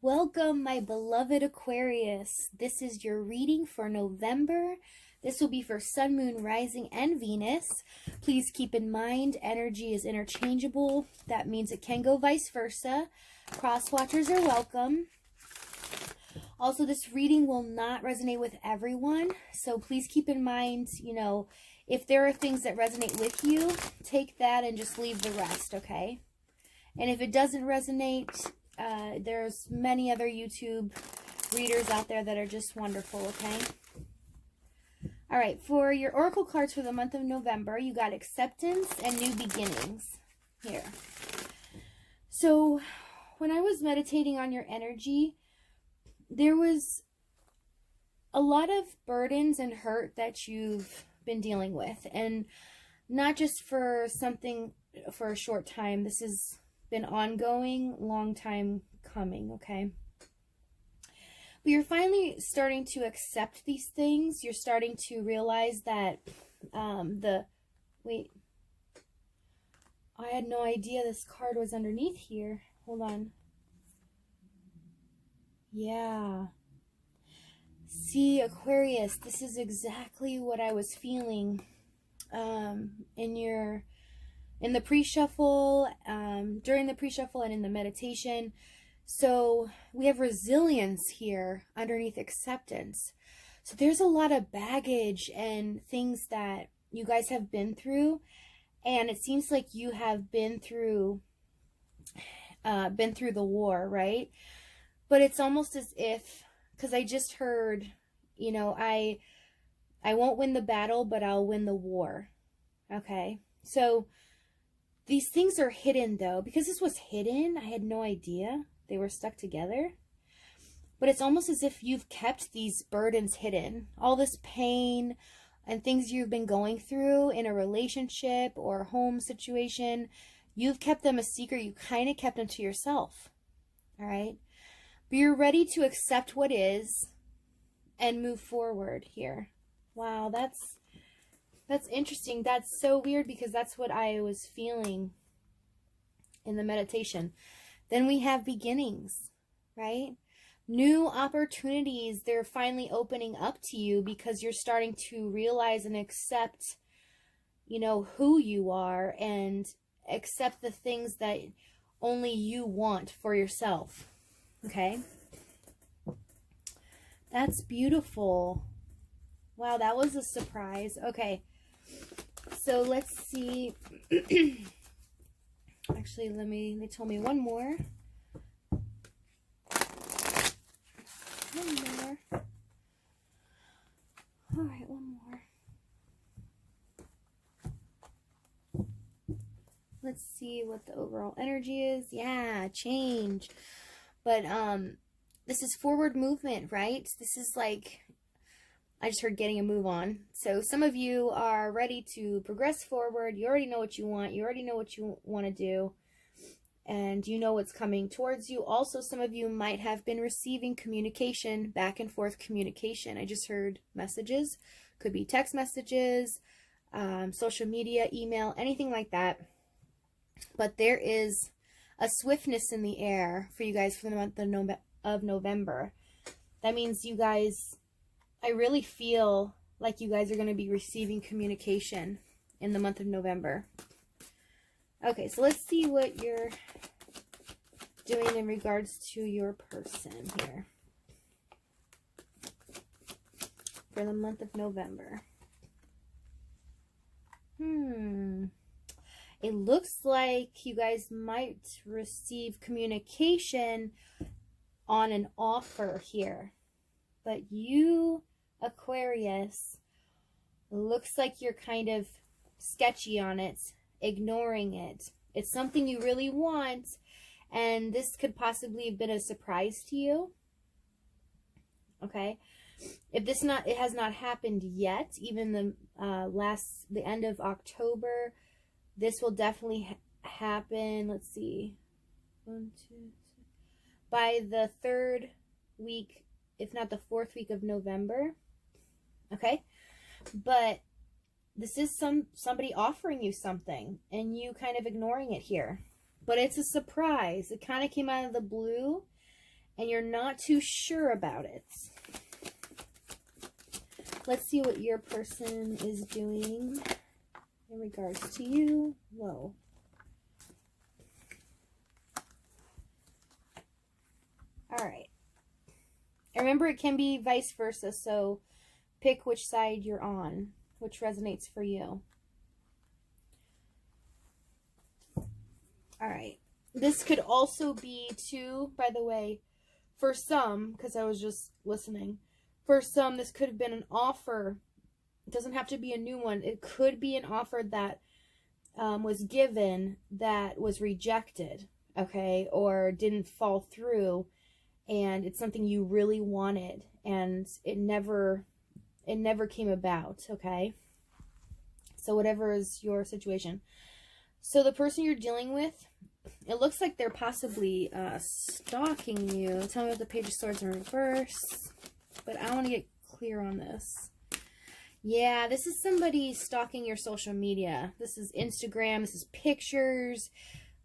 Welcome, my beloved Aquarius. This is your reading for November. This will be for Sun, Moon, Rising, and Venus. Please keep in mind, energy is interchangeable. That means it can go vice versa. Cross watchers are welcome. Also, this reading will not resonate with everyone. So please keep in mind, if there are things that resonate with you, take that and just leave the rest, okay? And if it doesn't resonate, there's many other YouTube readers out there that are just wonderful, okay? All right, for your oracle cards for the month of November, you got acceptance and new beginnings here. So when I was meditating on your energy, there was a lot of burdens and hurt that you've been dealing with, and not just for something for a short time. This has been ongoing, long time coming, okay? But you're finally starting to accept these things. You're starting to realize that wait, I had no idea this card was underneath here. Hold on. Yeah. See, Aquarius, this is exactly what I was feeling in the pre-shuffle, during the pre-shuffle, and in the meditation. So we have resilience here underneath acceptance. So there's a lot of baggage and things that you guys have been through, and it seems like you have been through the war, right? But it's almost as if, because I just heard, I won't win the battle, but I'll win the war. Okay, so these things are hidden, though. Because this was hidden, I had no idea they were stuck together. But it's almost as if you've kept these burdens hidden. All this pain and things you've been going through in a relationship or home situation, you've kept them a secret. You kind of kept them to yourself. All right? But you're ready to accept what is and move forward here. Wow, that's interesting. That's so weird, because that's what I was feeling in the meditation. Then we have beginnings, right? New opportunities, they're finally opening up to you because you're starting to realize and accept, who you are, and accept the things that only you want for yourself. Okay? That's beautiful. Wow, that was a surprise. Okay. So let's see. Actually, they told me one more. One more. All right, one more. Let's see what the overall energy is. Yeah, change. But this is forward movement, right? This is like, I just heard getting a move on. So some of you are ready to progress forward. You already know what you want. You already know what you want to do. And you know what's coming towards you. Also, some of you might have been receiving communication, back and forth communication. I just heard messages. Could be text messages, social media, email, anything like that. But there is a swiftness in the air for you guys for the month of November. That means you guys, I really feel like you guys are going to be receiving communication in the month of November. Okay, so let's see what you're doing in regards to your person here for the month of November. It looks like you guys might receive communication on an offer here. But you, Aquarius, looks like you're kind of sketchy on it, ignoring it. It's something you really want, and this could possibly have been a surprise to you. Okay? If it has not happened yet, even the end of October, this will definitely happen. Let's see. 1, 2, 3. By the 3rd week, if not the 4th week of November. Okay? But this is somebody offering you something, and you kind of ignoring it here. But it's a surprise. It kind of came out of the blue, and you're not too sure about it. Let's see what your person is doing in regards to you. Whoa. All right. And remember, it can be vice versa, so pick which side you're on, which resonates for you. All right. This could also be, too, by the way, for some, because I was just listening, for some, this could have been an offer. It doesn't have to be a new one. It could be an offer that was given that was rejected, okay, or didn't fall through, and it's something you really wanted, and it never came about, okay? So whatever is your situation. So the person you're dealing with, it looks like they're possibly stalking you. Tell me what the Page of Swords in reverse. But I want to get clear on this. Yeah, this is somebody stalking your social media. This is Instagram. This is pictures.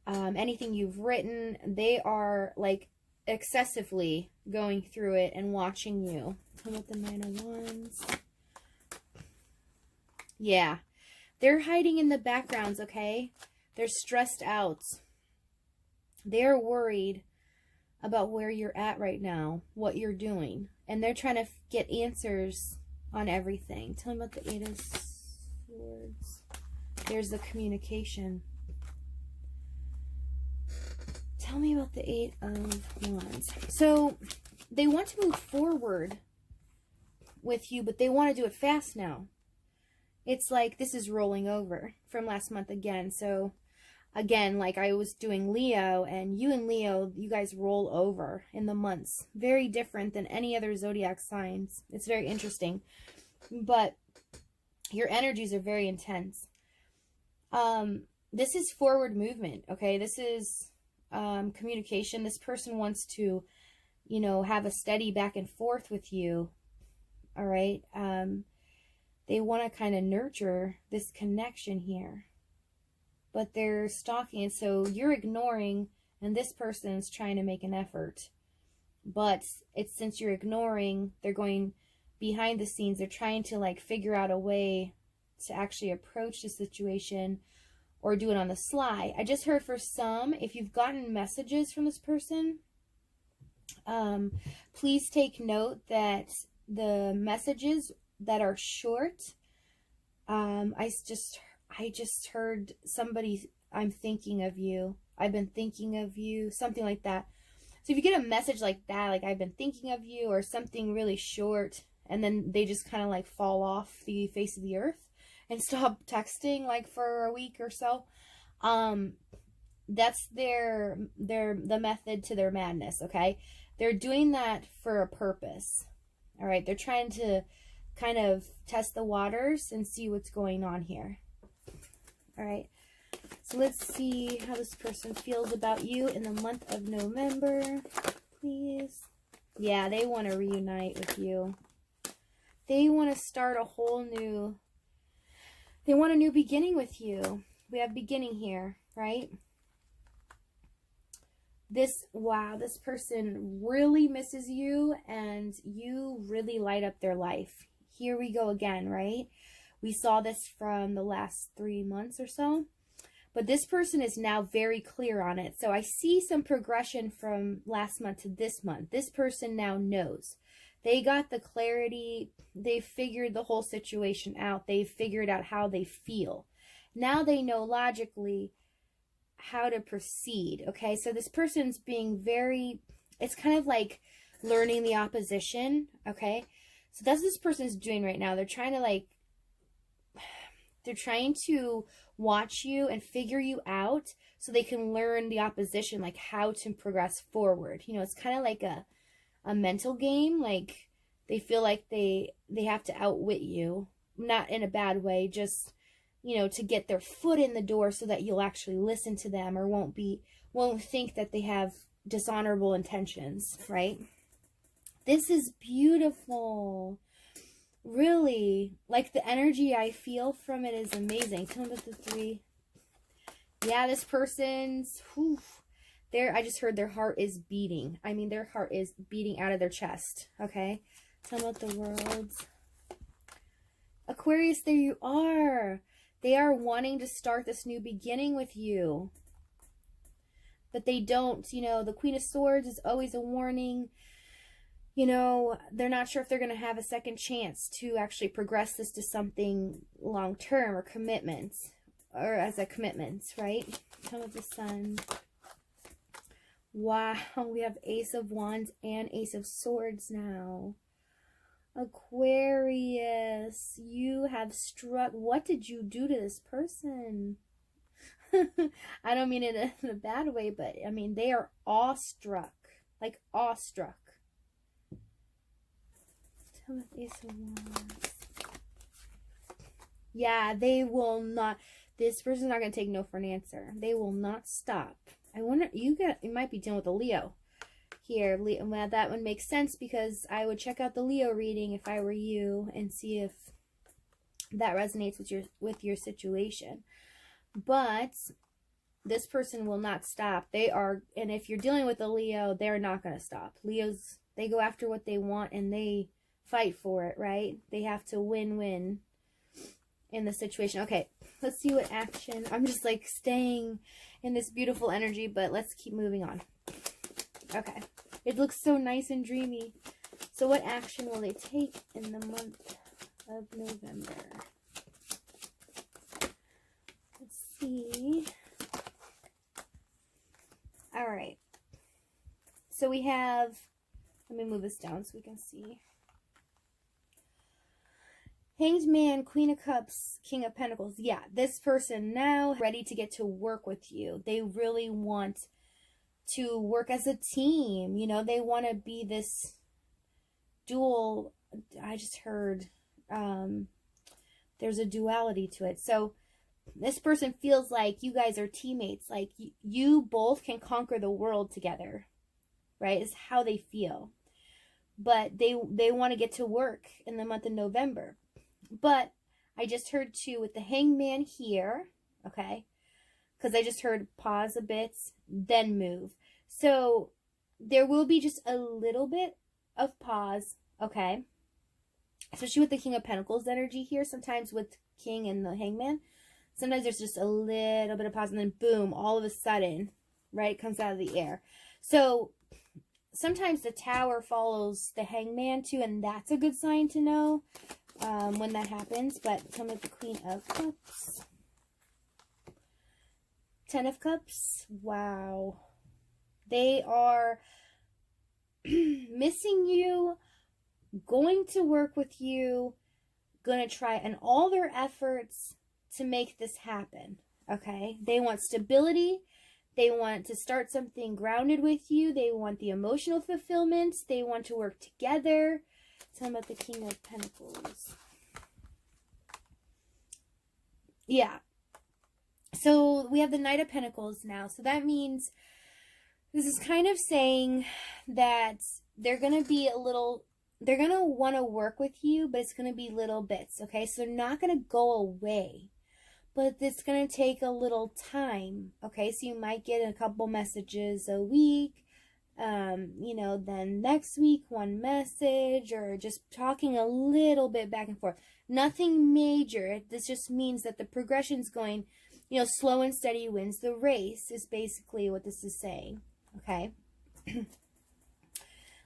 Anything you've written. They are like excessively going through it and watching you. Tell me what the 9 of Wands. Yeah. They're hiding in the backgrounds, okay? They're stressed out. They're worried about where you're at right now, what you're doing. And they're trying to get answers on everything. Tell me about the 8 of Swords. There's the communication. Tell me about the 8 of Wands. So, they want to move forward with you, but they want to do it fast now. It's like this is rolling over from last month again. So, again, like I was doing Leo, and Leo, you guys roll over in the months. Very different than any other zodiac signs. It's very interesting. But your energies are very intense. This is forward movement, okay? This is communication. This person wants to, you know, have a steady back and forth with you, all right? They want to kind of nurture this connection here. But they're stalking, and so you're ignoring, and this person's trying to make an effort. But it's since you're ignoring, they're going behind the scenes. They're trying to like figure out a way to actually approach the situation or do it on the sly. I just heard for some, if you've gotten messages from this person, please take note that the messages that are short, I just heard somebody, I'm thinking of you, I've been thinking of you, something like that. So if you get a message like that, like I've been thinking of you, or something really short, and then they just kind of like fall off the face of the earth and stop texting like for a week or so, that's the method to their madness, okay? They're doing that for a purpose, all right? They're trying to kind of test the waters and see what's going on here. All right, so let's see how this person feels about you in the month of November, please. Yeah, they want to reunite with you. They want to start a whole new, they want a new beginning with you. We have beginning here, right? Wow, this person really misses you, and you really light up their life. Here we go again, right? We saw this from the last 3 months or so. But this person is now very clear on it. So I see some progression from last month to this month. This person now knows. They got the clarity. They figured the whole situation out. They figured out how they feel. Now they know logically how to proceed. Okay, so this person's being very, it's kind of like learning the opposition. Okay, so that's what this person's doing right now. They're trying to watch you and figure you out so they can learn the opposition, like how to progress forward. You know, it's kind of like a mental game. Like they feel like they have to outwit you, not in a bad way, just, you know, to get their foot in the door so that you'll actually listen to them or won't think that they have dishonorable intentions, right? This is beautiful. Really, like the energy I feel from it is amazing. Tell me about the 3. Yeah, this person's, I just heard their heart is beating. I mean, their heart is beating out of their chest. Okay. Tell me about the world. Aquarius, there you are. They are wanting to start this new beginning with you. But they don't. You know, the Queen of Swords is always a warning. You know, they're not sure if they're going to have a second chance to actually progress this to something long-term or commitments. Or as a commitment, right? Tell me the Sun. Wow, we have Ace of Wands and Ace of Swords now. Aquarius, you have struck. What did you do to this person? I don't mean it in a bad way, but I mean, they are awestruck. Like awestruck. Tell me Ace of Wands. Yeah, they will not. This person's not going to take no for an answer. They will not stop. I wonder, you might be dealing with a Leo here. Well, that would make sense because I would check out the Leo reading if I were you and see if that resonates with your situation. But this person will not stop. They are, and if you're dealing with a Leo, they're not going to stop. Leos, they go after what they want and they fight for it, right? They have to win-win in the situation. Okay, let's see what action. I'm just like staying in this beautiful energy, but let's keep moving on. Okay, it looks so nice and dreamy. So what action will they take in the month of November? Let's see. All right, so we have, let me move this down so we can see. Hanged Man, Queen of Cups, King of Pentacles. Yeah, this person now ready to get to work with you. They really want to work as a team. You know, they want to be this dual. I just heard there's a duality to it. So this person feels like you guys are teammates. Like you both can conquer the world together, right? Is how they feel. But they want to get to work in the month of November. But I just heard too with the Hangman here, okay, because I just heard pause a bit, then move. So there will be just a little bit of pause, okay, especially with the King of Pentacles energy here. Sometimes with King and the Hangman, sometimes there's just a little bit of pause and then boom, all of a sudden, right, comes out of the air. So sometimes the Tower follows the Hangman too, and that's a good sign to know when that happens. But tell me the Queen of Cups. 10 of Cups. Wow. They are missing you, going to work with you, going to try and all their efforts to make this happen. Okay? They want stability. They want to start something grounded with you. They want the emotional fulfillment. They want to work together. Tell me about the King of Pentacles. Yeah. So we have the Knight of Pentacles now. So that means this is kind of saying that they're going to be a little, they're going to want to work with you, but it's going to be little bits. Okay. So they're not going to go away, but it's going to take a little time. Okay. So you might get a couple messages a week. You know, then next week, one message, or just talking a little bit back and forth. Nothing major. This just means that the progression's going, you know, slow and steady wins the race is basically what this is saying. Okay.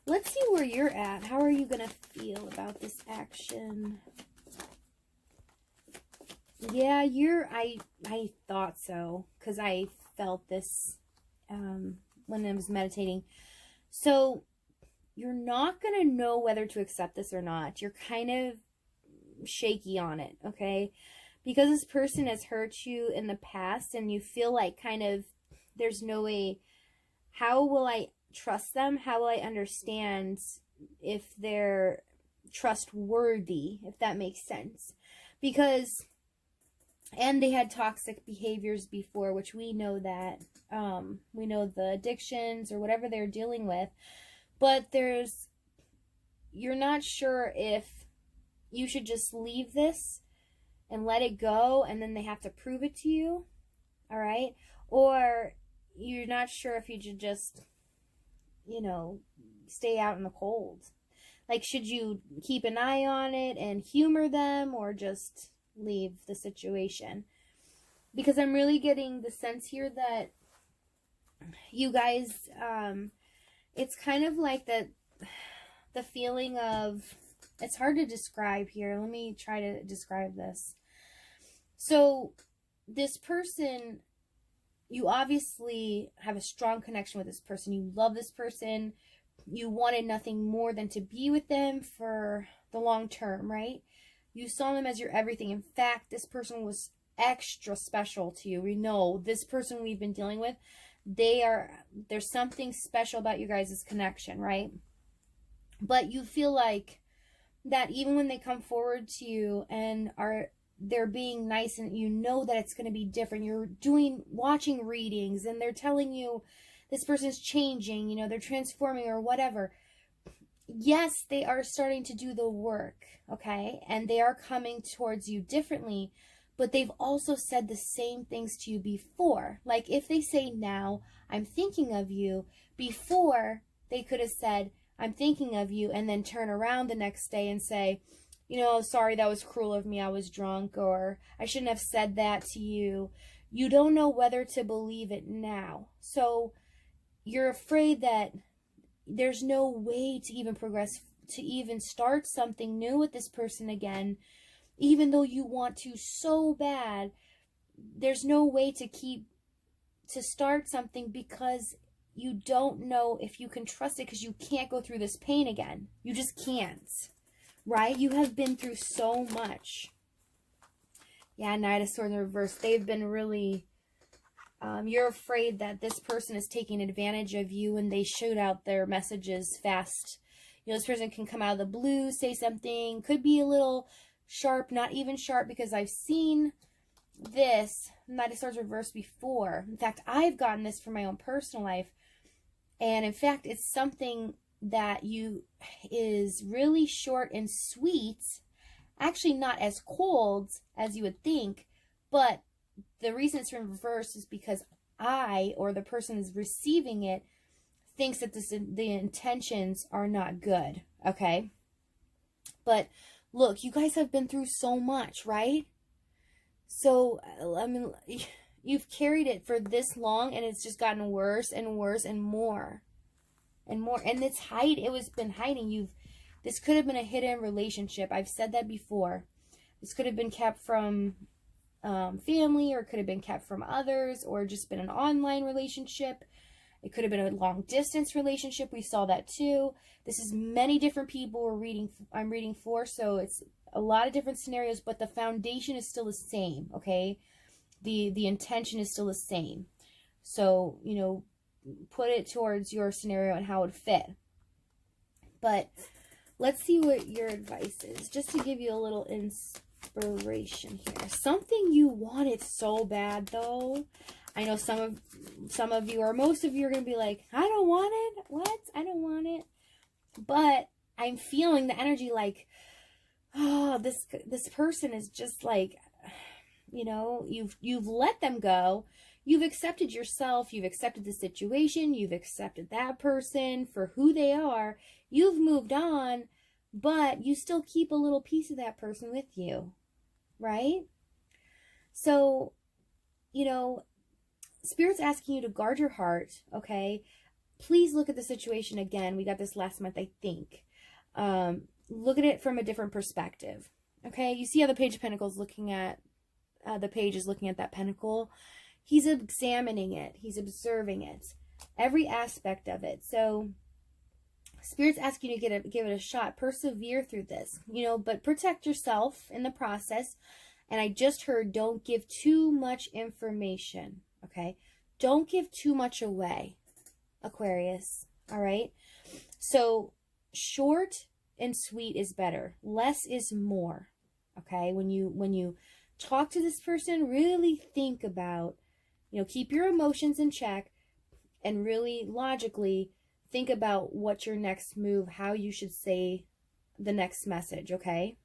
Let's see where you're at. How are you going to feel about this action? Yeah, I thought so, because I felt this, when I was meditating. So you're not going to know whether to accept this or not. You're kind of shaky on it, okay? Because this person has hurt you in the past and you feel like kind of there's no way, how will I trust them? How will I understand if they're trustworthy, if that makes sense? Because, and they had toxic behaviors before, which we know that. We know the addictions or whatever they're dealing with, but you're not sure if you should just leave this and let it go and then they have to prove it to you, all right? Or you're not sure if you should just, you know, stay out in the cold. Like, should you keep an eye on it and humor them, or just leave the situation? Because I'm really getting the sense here that you guys, it's kind of like the feeling of, it's hard to describe here. Let me try to describe this. So this person, you obviously have a strong connection with this person. You love this person. You wanted nothing more than to be with them for the long term, right? You saw them as your everything. In fact, this person was extra special to you. We know this person we've been dealing with, there's something special about you guys' connection, right? But you feel like that even when they come forward to you and they're being nice, and you know that it's going to be different. You're watching readings, and they're telling you this person's changing, you know, they're transforming or whatever. Yes, they are starting to do the work, okay? And they are coming towards you differently, but they've also said the same things to you before. Like, if they say now, I'm thinking of you, before they could have said, I'm thinking of you, and then turn around the next day and say, you know, sorry, that was cruel of me, I was drunk, or I shouldn't have said that to you. You don't know whether to believe it now. So you're afraid that there's no way to even progress, to even start something new with this person again, even though you want to so bad. There's no way to start something because you don't know if you can trust it, because you can't go through this pain again. You just can't. Right? You have been through so much. Yeah, Knight of Swords in reverse. They've been really, you're afraid that this person is taking advantage of you, and they shoot out their messages fast. You know, this person can come out of the blue, say something, could be a little sharp, not even sharp, because I've seen this Knight of Swords reverse before. In fact, I've gotten this from my own personal life. And in fact, it's something that is really short and sweet, actually not as cold as you would think, but the reason it's in reverse is because or the person is receiving it, thinks that the intentions are not good, okay? But look, you guys have been through so much, right? So, I mean, you've carried it for this long, and it's just gotten worse and worse and more. And more, and it's been hiding. This could have been a hidden relationship. I've said that before. This could have been kept from family, or it could have been kept from others, or just been an online relationship. It could have been a long distance relationship. We saw that too. This is many different people I'm reading for, so it's a lot of different scenarios, but the foundation is still the same, okay? The intention is still the same. So, you know, put it towards your scenario and how it would fit. But let's see what your advice is, just to give you a little inspiration here. Something you wanted so bad, though. I know some of you, or most of you, are going to be like, I don't want it. What? I don't want it. But I'm feeling the energy like, oh, this person is just like, you know, you've let them go. You've accepted yourself, you've accepted the situation, you've accepted that person for who they are, you've moved on, but you still keep a little piece of that person with you, right? So, you know, Spirit's asking you to guard your heart, okay? Please look at the situation again. We got this last month, I think. Look at it from a different perspective, okay? You see how the Page of Pentacles looking at, the page is looking at that pentacle. He's examining it. He's observing it. Every aspect of it. So, Spirit's asking you to give it a shot. Persevere through this. You know, but protect yourself in the process. And I just heard, don't give too much information. Okay? Don't give too much away, Aquarius. Alright? So, short and sweet is better. Less is more. Okay? When you talk to this person, really think about, you know, keep your emotions in check and really logically think about what your next move, how you should say the next message, okay?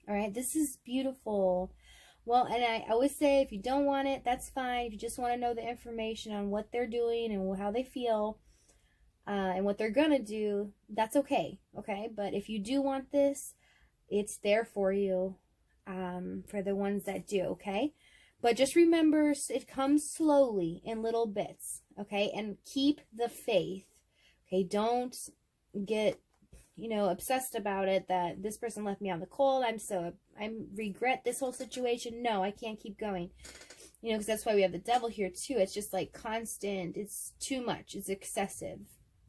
All right, this is beautiful. Well, and I always say, if you don't want it, that's fine. If you just want to know the information on what they're doing and how they feel, and what they're gonna do, that's okay, okay? But if you do want this, it's there for you, for the ones that do, okay? But just remember, it comes slowly in little bits, okay? And keep the faith, okay? Don't get, obsessed about it, that this person left me on the cold. I regret this whole situation. No, I can't keep going. Because that's why we have the devil here too. It's just like constant. It's too much. It's excessive.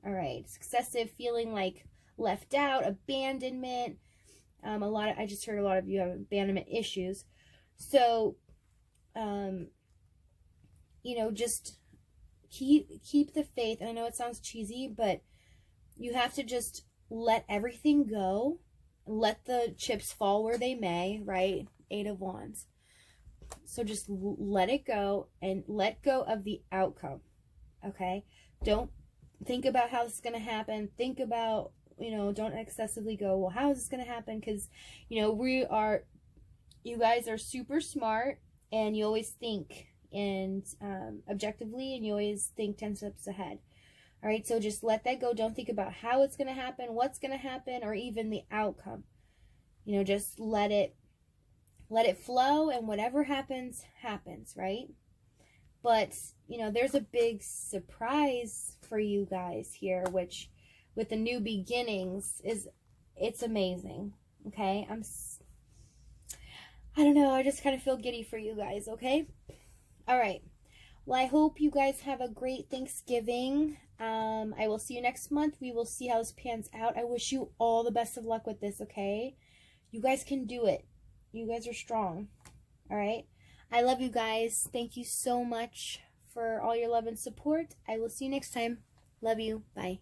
All right. It's excessive, feeling like left out, abandonment. I just heard a lot of you have abandonment issues. So, just keep the faith. And I know it sounds cheesy, but you have to just let everything go. Let the chips fall where they may, right? 8 of Wands. So just let it go and let go of the outcome, okay? Don't think about how this is going to happen. Think about, don't excessively go, well, how is this going to happen? Because, you guys are super smart, and you always think and objectively, and you always think 10 steps ahead. All right, so just let that go. Don't think about how it's going to happen, what's going to happen, or even the outcome. Just let it flow, and whatever happens, happens, right? But, there's a big surprise for you guys here, which with the new beginnings it's amazing, okay? I don't know, I just kind of feel giddy for you guys, okay? All right. Well, I hope you guys have a great Thanksgiving. I will see you next month. We will see how this pans out. I wish you all the best of luck with this, okay? You guys can do it. You guys are strong. All right? I love you guys. Thank you so much for all your love and support. I will see you next time. Love you. Bye.